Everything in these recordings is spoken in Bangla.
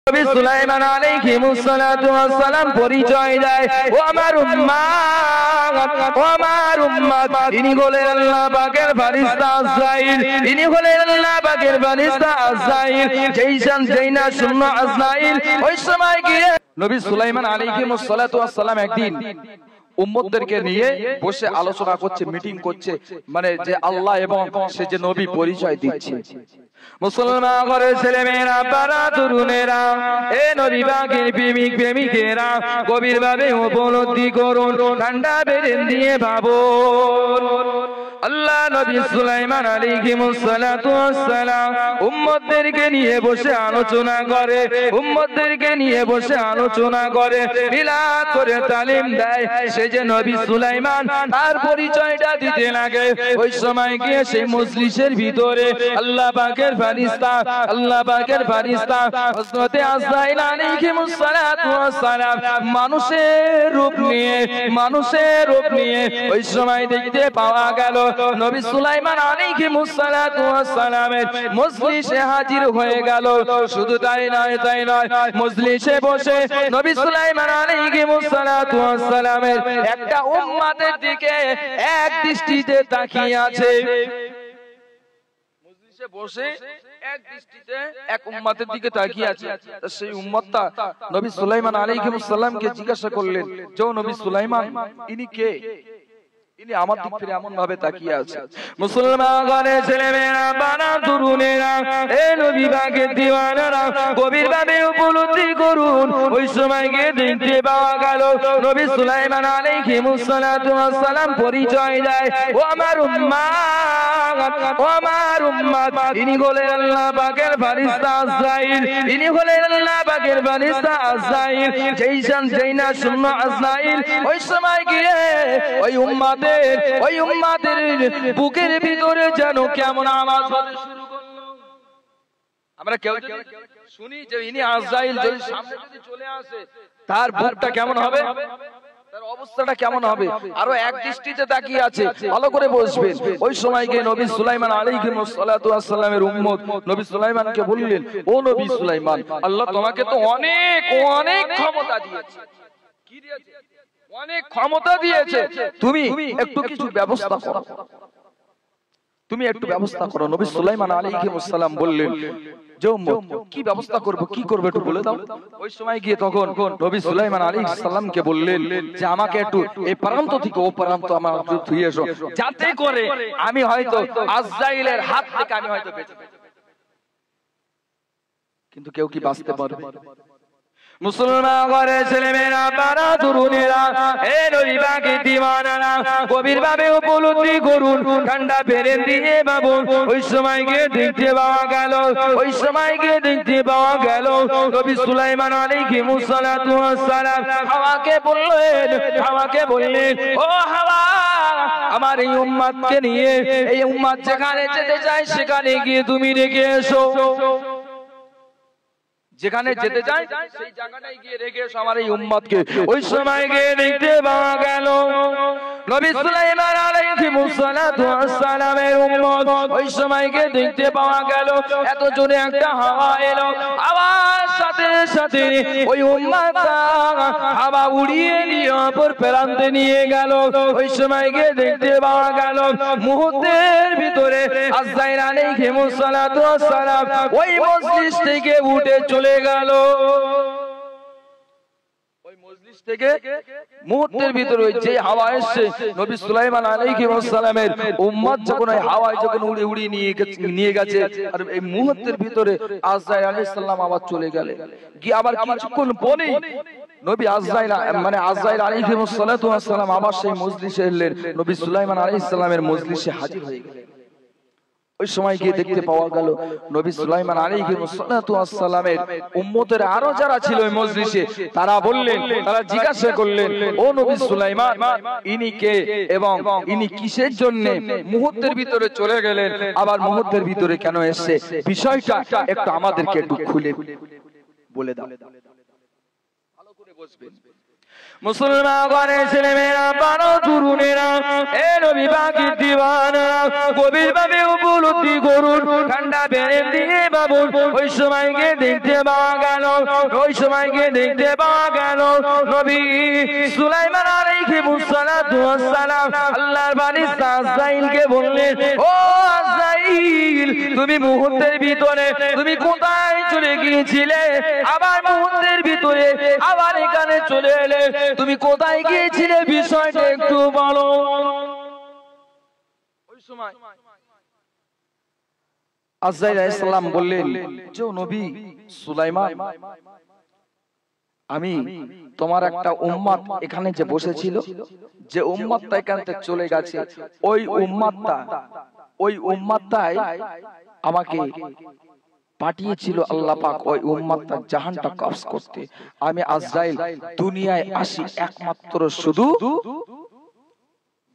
নবী সুলাইমান আলাইহিস সালাতু ওয়াস সালাম পরিচয় দেয়, ও আমার উম্মত, ইনি হলেন আল্লাহ পাকের ফেরেশতা আজরাইল, ইনি হলেন আল্লাহ পাকের ফেরেশতা আজরাইল। যেই না শুনলো আজরাইল, ওই সময় গিয়ে নবী সুলাইমান আলাইহিস সালাতু ওয়াস সালাম একদিন উম্মতদেরকে নিয়ে বসে আলোচনা করছে, মিটিং করছে, মানে যে আল্লাহ এবং সে যে নবী পরিচয় দিচ্ছে। মুসলমান ঘরের ছেলে মেয়েরা, বারা তরুণেরা, এ নবী পাকের প্রেমিকেরা, গভীর ভাবে উপলব্ধি করুন, ঠান্ডা বেরেন দিয়ে ভাবুন। আল্লাহ নবী সুলাইমান আলাইহিস সালাতু ওয়াস সালাম উম্মতদেরকে নিয়ে বসে আলোচনা করে, উম্মতদেরকে নিয়ে বসে আলোচনা করে, মিলাদ করে তালিম দেয়। সে যে নবী সুলাইমান, তার পরিচয়টা দিতে লাগে। ওই সময় গিয়ে সেই মজলিসের ভিতরে আল্লাহ পাকের ফেরেশতা, আল্লাহ পাকের ফেরেশতা হযরত আজরাইল আলাইহিস সালাতু ওয়াস সালাম মানুষের রূপ নিয়ে ওই সময় দেখতে পাওয়া গেল নবী সুলাইমান আলাইহিস সালাতু ওয়াস সালামের মজলিসে হাজির হয়ে গেল। শুধু তাই নয়, মজলিসে বসে নবী সুলাইমান আলাইহিস সালাতু ওয়াস সালামের একটা উম্মতের দিকে এক দৃষ্টিতে তাকিয়ে আছে। মজলিসে বসে এক দৃষ্টিতে এক উম্মতের দিকে তাকিয়ে আছে। সেই উম্মতটা নবী সুলাইমান আলাইহিস সালামকে জিজ্ঞাসা করলেন, যে নবী সুলাইমান, ইনি কে? ইনি আমার দিক ফিরে এমন ভাবে তাকিয়ে আছে। মুসলমান ঘরের ছেলে মেয়েরা, বানা তরুণেরা, এ নবী পাকের দিওয়ানারা, গভীর ভাবে উপলব্ধি করুন। ওই সময় গিয়ে দেখতে পাওয়া গেল নবী সুলাইমান আলাইহিস সালাতু ওয়াস সালাম পরিচয় দেয়, ও আমার উম্মত, ইনি হলেন আল্লাহ পাকের ফেরেশতা আজরাইল, ইনি হলেন আল্লাহ পাকের ফেরেশতা আজরাইল। যেই না শুনলো আজরাইল, ওই সময় গিয়ে ওই উম্মতের বুকের ভিতরে যেন কেমন আওয়াজ হতে শুরু করলো। আমরা কেউ শুনি যে ইনি আজরাইল যদি সামনে যদি চলে আসে, তার বুকটা কেমন হবে, তার অবস্থাটা কেমন হবে। আরো এক দৃষ্টিতে তাকিয়ে আছে, ভালো করে বসবেন। ওই সময় গিয়ে নবী সুলাইমান আলাইহিস সালাতু ওয়াস সালামের উম্মত নবী সুলাইমানকে বললেন, ও নবী সুলাইমান, আল্লাহ তোমাকে তো অনেক ক্ষমতা দিয়েছে। কি দিয়েছে? অনেক ক্ষমতা দিয়েছে। তুমি একটু কিছু ব্যবস্থা করো, তুমি একটু ব্যবস্থা করো। নবী সুলাইমান আলাইহিস সালাম বললেন, যে কি ব্যবস্থা করব, কি করবে একটু বলে দাও। ওই সময় গিয়ে তখন নবী সুলাইমান আলাইহিস সালামকে বললেন, যে আমাকে একটু এই প্রান্ত থেকে ও প্রান্ত আমার ধুয়ে এসো, যাতে করে আমি হয়তো আজরাইলের হাত থেকে আমি হয়তো বেঁচে যাই। কিন্তু কেউ কি বাঁচতে পারবে? মুসলমান ঘরের ছেলে মেয়েরা, বারা তরুণেরা, এ নবী পাকের দিওয়ানারা, গভীর ভাবে উপলব্ধি করুন, ঠান্ডা বেরেন দিয়ে ভাবুন। ওই সময় গিয়ে দেখতে পাওয়া গেল নবী সুলাইমান আলাইহিস সালাতু ওয়াস সালাম হাওয়াকে বললেন, ও হাওয়া, আমার এই উম্মতকে নিয়ে, এই উম্মত যেখানে যেতে চায় সেখানে গিয়ে তুমি রেখে এসো। যেখানে যেতে চাই সেই জায়গাটায় গিয়ে রেখে এসো আমার এই উম্মতকে। ওই সময় গিয়ে দেখতে পাওয়া গেল নবী সুলাইমান আলাইহিস সালাতু ওয়াস সালামের উম্মত, ওই সময় গিয়ে দেখতে পাওয়া গেল এত জোরে একটা হাওয়া এলো, হাওয়ার সাথে সাথে ওই উম্মতটা হাওয়া উড়িয়ে নিয়ে অপর প্রান্তে নিয়ে গেল। ওই সময় গিয়ে দেখতে পাওয়া গেল মুহূর্তের ভিতরে আজরাইল আলাইহিস সালাতু ওয়াস সালাম ওই মজলিস থেকে উঠে চলে গেল। ওই মজলিস থেকে মুহূর্তের ভিতরে যে হাওয়া এসে নবী সুলাইমান আলাইহিস সালামের উম্মত যখন ওই হাওয়ায় যখন উড়িয়ে নিয়ে গেছে, আর এই মুহূর্তের ভিতরে আজরাইল আলাইহিস সালাম আবার চলে গেলেন। গিয়ে আবার কিছুক্ষণ পরে নবী আজরাইল আলাইহিস সালাতু ওয়াস সালাম আবার সেই মজলিসে এলেন, নবী সুলাইমান আলাইহিস সালামের মজলিসে হাজির হয়ে গেলেন। ওই সময় গিয়ে দেখতে পাওয়া গেল নবী সুলাইমান আলাইহিস সালাতু ওয়াস সালামের উম্মতের আরো যারা ছিল ওই মজলিসে, তারা জিজ্ঞাসা করলেন, ও নবী সুলাইমান, ইনি কে এবং ইনি কিসের জন্য মুহূর্তের ভিতরে চলে গেলেন, আবার মুহূর্তের ভিতরে কেন এসেছে, বিষয়টা একটু আমাদেরকে একটু খুলে বলে দাও। ভালো করে বসবেন। মুসলমান ঘরে ছেলেমেয়েরা বড় তরুণেরা এ নবী পাকের দিওয়ানারা গভীরভাবে উপলব্ধি করুন। ঠান্ডা বেড়ে দিয়ে বাবুর ওই সময়কে দেখতে পাওয়া গেল, ওই সময়কে দেখতে পাওয়া গেল নবী সুলাইমান আলাইহিস সালাম আল্লাহর ফেরেশতা আজরাইলকে বললেন, ও আজরাইল, তুমি মুহূর্তের ভিতরে তুমি কোথায় চলে গিয়েছিলে? আবার মুহূর্তের ভিতরে আবার এখানে চলে এলে, তুমি কোথায় গিয়েছিলে বিষয়টা একটু বলো। ওই সময় আজরাইল আলাইহিস সালাম বললেন, যে নবী সুলাইমান, আমি তোমার একটা উম্মত এখানে যে বসেছিল, যে উম্মতটা এখান থেকে চলে গেছে, ওই উম্মতটাই আমাকে পাঠিয়েছিল আল্লাহ পাক ওই উম্মতটা জাহানটা কবজ করতে। আমি আজরাইল দুনিয়ায় আসি একমাত্র শুধু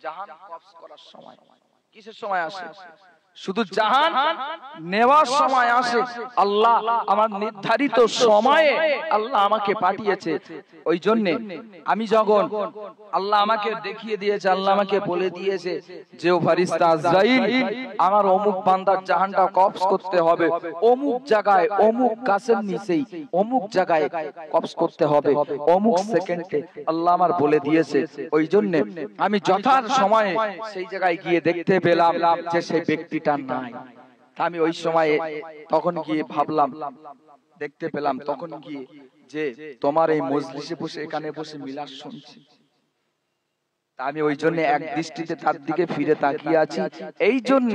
জাহান কবজ করার সময়। কিসের সময় আসে? শুধু জাহান নেওয়ার সময় আসে। আল্লাহ আমার নির্ধারিত সময়ে আল্লাহ আমাকে পাঠিয়েছে। ওই জন্য আমি যখন আল্লাহ আমাকে দেখিয়ে দিয়েছে, আল্লাহ আমাকে বলে দিয়েছে যে ও ফেরেশতা আজরাইল, আমার অমুক বান্দার জাহানটা কবজ করতে হবে, অমুক জায়গায় অমুক গাছের নিচেই অমুক জায়গায় কবজ করতে হবে, অমুক সেকেন্ডে আল্লাহ আমার বলে দিয়েছে। ওই জন্য আমি যথার সময়ে সেই জায়গায় গিয়ে দেখতে পেলাম যে সেই ব্যক্তিটা নাই। আমি ওই সময়ে তখন গিয়ে ভাবলাম, দেখতে পেলাম তখন গিয়ে যে তোমার এই মজলিসে বসে এখানে বসে মিলাদ শুনছি। আমি ওই জন্য এক দৃষ্টিতে তার দিকে ফিরে তাকিয়ে আছি। এই জন্য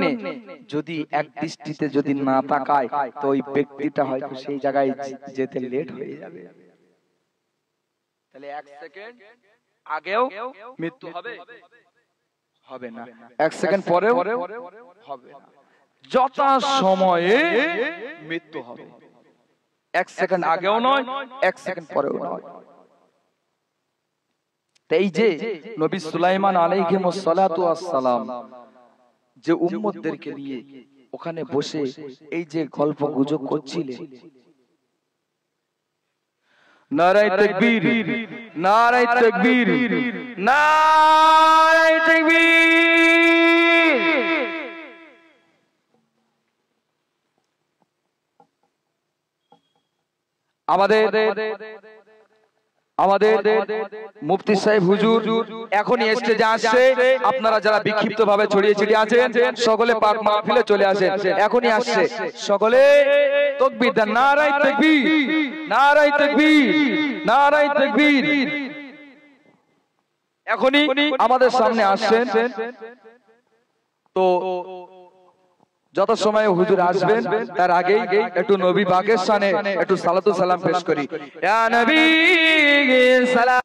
যদি এক দৃষ্টিতে যদি না তাকায় তো ওই ব্যক্তিটা হয়তো সেই জায়গায় যেতে লেট হয়ে যাবে। তাহলে এক সেকেন্ড আগেও মৃত্যু হবে হবে না, এক সেকেন্ড পরেও হবে না, যথা সময়ে মৃত্যু হবে। এক সেকেন্ড আগেও নয়, এক সেকেন্ড পরেও নয়। এই যে নবী সুলাইমান আলাইহিস সালাতু ওয়াস সালাম যে উম্মতদেরকে নিয়ে ওখানে বসে এই যে গল্প গুজব করছিলেন, নারায়ে তাকবীর, নারায়ে তাকবীর, নারায়ে তাকবীর। আমাদের মুফতি সাহেব হুজুর এখনই স্টেজে আসছে। আপনারা যারা বিক্ষিপ্ত ভাবে ছড়িয়ে ছিটিয়ে আছেন সকলে পাক মাহফিলে চলে আসেন, এখনই আসছে। সকলে তাকবীর দেন, নারায়ে তাকবীর, নারায়ে তাকবীর, নারায়ে তাকবীর। এখনই আমাদের সামনে আসছেন। তো যত সময় হুজুর আসবেন তার আগেই একটু নবী পাকের শানে একটু সালাতু সালাম পেশ করি। ইয়া নবী সালাম।